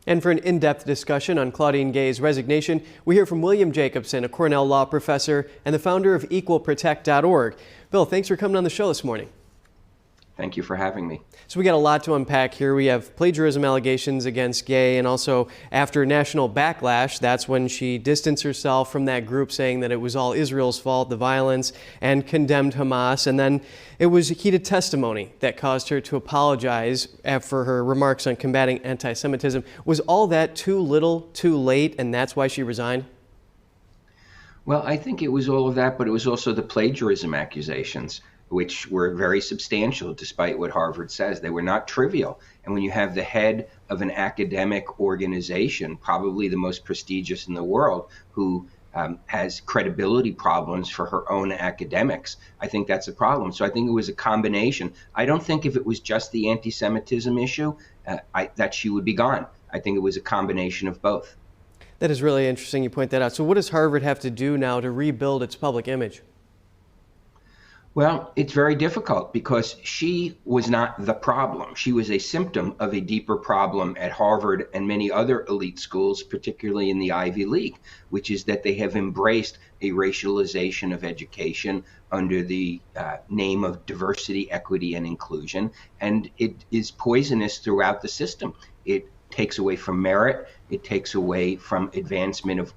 And for an in-depth discussion on Claudine Gay's resignation, we hear from William Jacobson, a Cornell law professor and the founder of equalprotect.org. Bill, thanks for coming on the show this morning. Thank you for having me. So we got a lot to unpack here. We have plagiarism allegations against Gay, and also after national backlash, that's when she distanced herself from that group, saying that it was all Israel's fault, the violence, and condemned Hamas. And then it was heated testimony that caused her to apologize for her remarks on combating anti-Semitism. Was all that too little, too late, and that's why she resigned? Well, I think it was all of that, but it was also the plagiarism accusations, which were very substantial despite what Harvard says. They were not trivial. And when you have the head of an academic organization, probably the most prestigious in the world, who has credibility problems for her own academics, I think that's a problem. So I think it was a combination. I don't think if it was just the anti-Semitism issue, that she would be gone. I think it was a combination of both. That is really interesting you point that out. So what does Harvard have to do now to rebuild its public image? Well, it's very difficult because she was not the problem. She was a symptom of a deeper problem at Harvard and many other elite schools, particularly in the Ivy League, which is that they have embraced a racialization of education under the name of diversity, equity, and inclusion. And it is poisonous throughout the system. It takes away from merit. It takes away from advancement of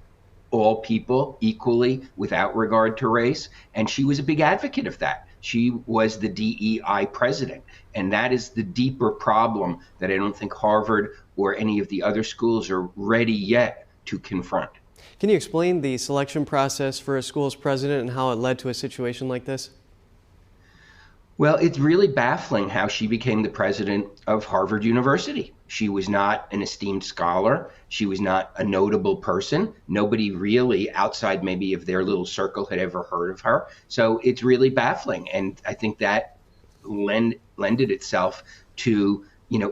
all people equally without regard to race. And she was a big advocate of that. She was the DEI president. And that is the deeper problem that I don't think Harvard or any of the other schools are ready yet to confront. Can you explain the selection process for a school's president and how it led to a situation like this? Well, it's really baffling how she became the president of Harvard University. She was not an esteemed scholar. She was not a notable person. Nobody really outside maybe of their little circle had ever heard of her. So it's really baffling. And I think that lended itself to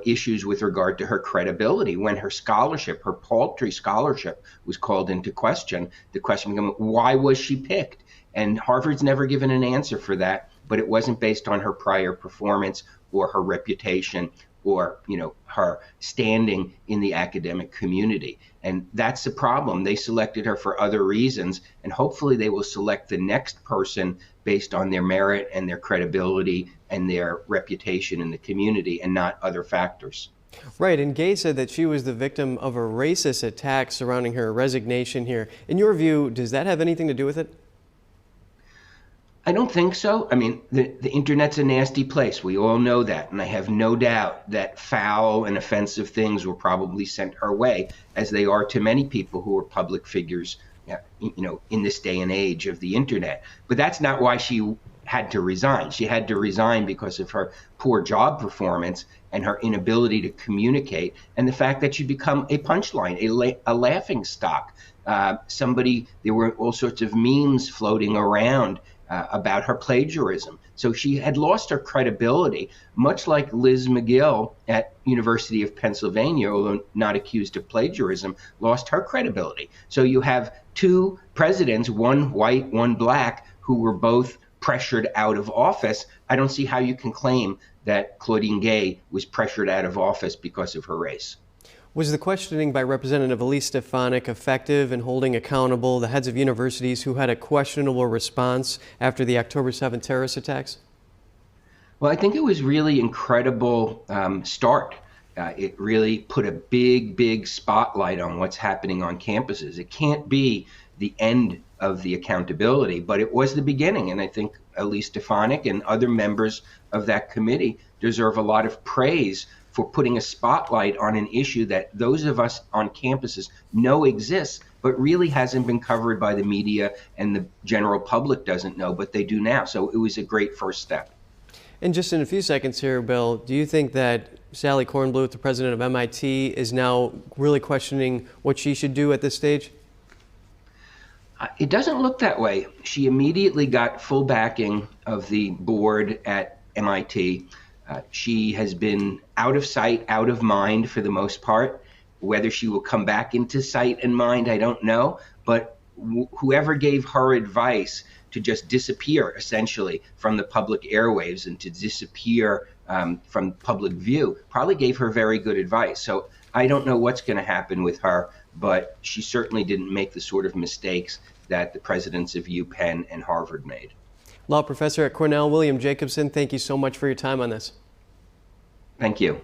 issues with regard to her credibility. When her scholarship, her paltry scholarship, was called into question, the question became, why was she picked? And Harvard's never given an answer for that, but it wasn't based on her prior performance or her reputation or her standing in the academic community. And that's the problem. They selected her for other reasons, and hopefully they will select the next person based on their merit and their credibility and their reputation in the community and not other factors. Right, and Gay said that she was the victim of a racist attack surrounding her resignation here. In your view, does that have anything to do with it? I don't think so. I mean, the internet's a nasty place. We all know that. And I have no doubt that foul and offensive things were probably sent her way, as they are to many people who are public figures, in this day and age of the internet. But that's not why she had to resign. She had to resign because of her poor job performance and her inability to communicate, and the fact that she'd become a punchline, a laughing stock. There were all sorts of memes floating around about her plagiarism. So she had lost her credibility, much like Liz McGill at University of Pennsylvania, although not accused of plagiarism, lost her credibility. So you have two presidents, one white, one black, who were both pressured out of office. I don't see how you can claim that Claudine Gay was pressured out of office because of her race. Was the questioning by Representative Elise Stefanik effective in holding accountable the heads of universities who had a questionable response after the October 7th terrorist attacks? Well, I think it was really incredible start. It really put a big spotlight on what's happening on campuses. It can't be the end of the accountability, but it was the beginning. And I think Elise Stefanik and other members of that committee deserve a lot of praise for putting a spotlight on an issue that those of us on campuses know exists, but really hasn't been covered by the media and the general public doesn't know, but they do now. So it was a great first step. And just in a few seconds here, Bill, do you think that Sally Kornbluth, the president of MIT, is now really questioning what she should do at this stage? It doesn't look that way. She immediately got full backing of the board at MIT. She has been out of sight, out of mind for the most part. Whether she will come back into sight and mind, I don't know. But whoever gave her advice to just disappear, essentially, from the public airwaves and to disappear from public view probably gave her very good advice. So I don't know what's going to happen with her, but she certainly didn't make the sort of mistakes that the presidents of UPenn and Harvard made. Law professor at Cornell, William Jacobson, thank you so much for your time on this. Thank you.